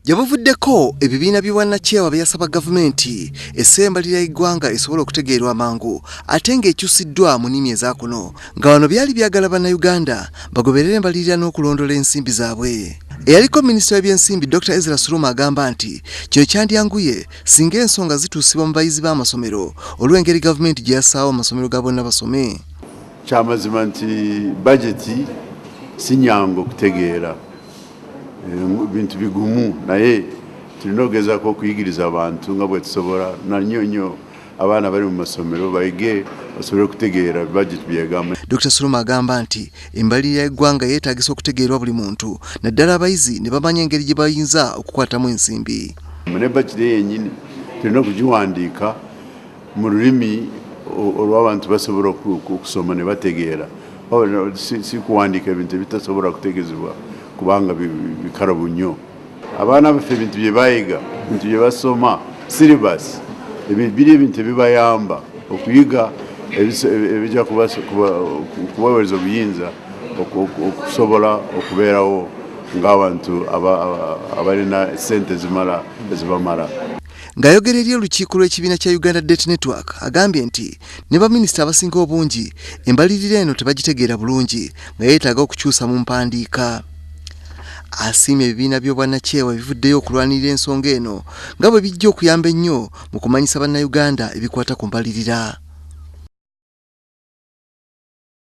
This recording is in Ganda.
Yabuvuddeko ebibiina by'obwannakyewa byasaba gavumenti essembalirira eggwanga esobola okutegeerwa amangu ate ng'ekyusiddwa mu nnimi ezaakuno nga wano byali byagala bannayuganda bagoberere embalirira n'okulondola ensimbi zaabwe. Eyaliko minisita w'ebyensimbi Dr. Ezra Suruma agamba nti kino kyandyanguye singa ensonga zituusibwa mu bayizi b'amasomero olw'engeri gavumenti gye yassaawo amasomero ga bonna basome. Kyamazima nti bajeti si nnyangu okutegeera. Bintu bigumu naye tulina okugezaako okuyigiriza abantu nga bwe tusobola na nnyo abaana bali mu masomero bayige basobole okutegeera budget byegamba. Dr. Suruma agamba nti embalirira y'eggwanga yeetaagisa okutegeerwa buli muntu naddala abayizi ne bamanya engeri gye bayinza okukwatamu ensimbi. Ne budget yennyini tulina okugiwandiika mu lulimi olw'abantu basobola okusoma ne bategeera. Si kuwandiika ebintu ebitasobola kutegeezebwa kubanga bikarabu nnyo. Abaana baffe ebintu bye bayiga, ebintu bye basoma, syllabus, biri ebintu ebibayamba okuyiga ebijja kubaweereza obuyinza okusobola okubeerawo ng'abantu abalina ssente ezibamala. Ng'ayogera eri olukiiko lw'ekibiina kya Uganda Debt Network agambye nti ne baminisita abasinga obungi embalirira eno tebagitegeera bulungi nga yeetaaga okukyusa mu mpandiika. Asiimye ebibiina by'obwannakyewa bivuddeyo okulwanirira ensonga eno nga bwe bijja okuyamba ennyo mu kumanyisa bannayuganda ebikwata ku mbalirira.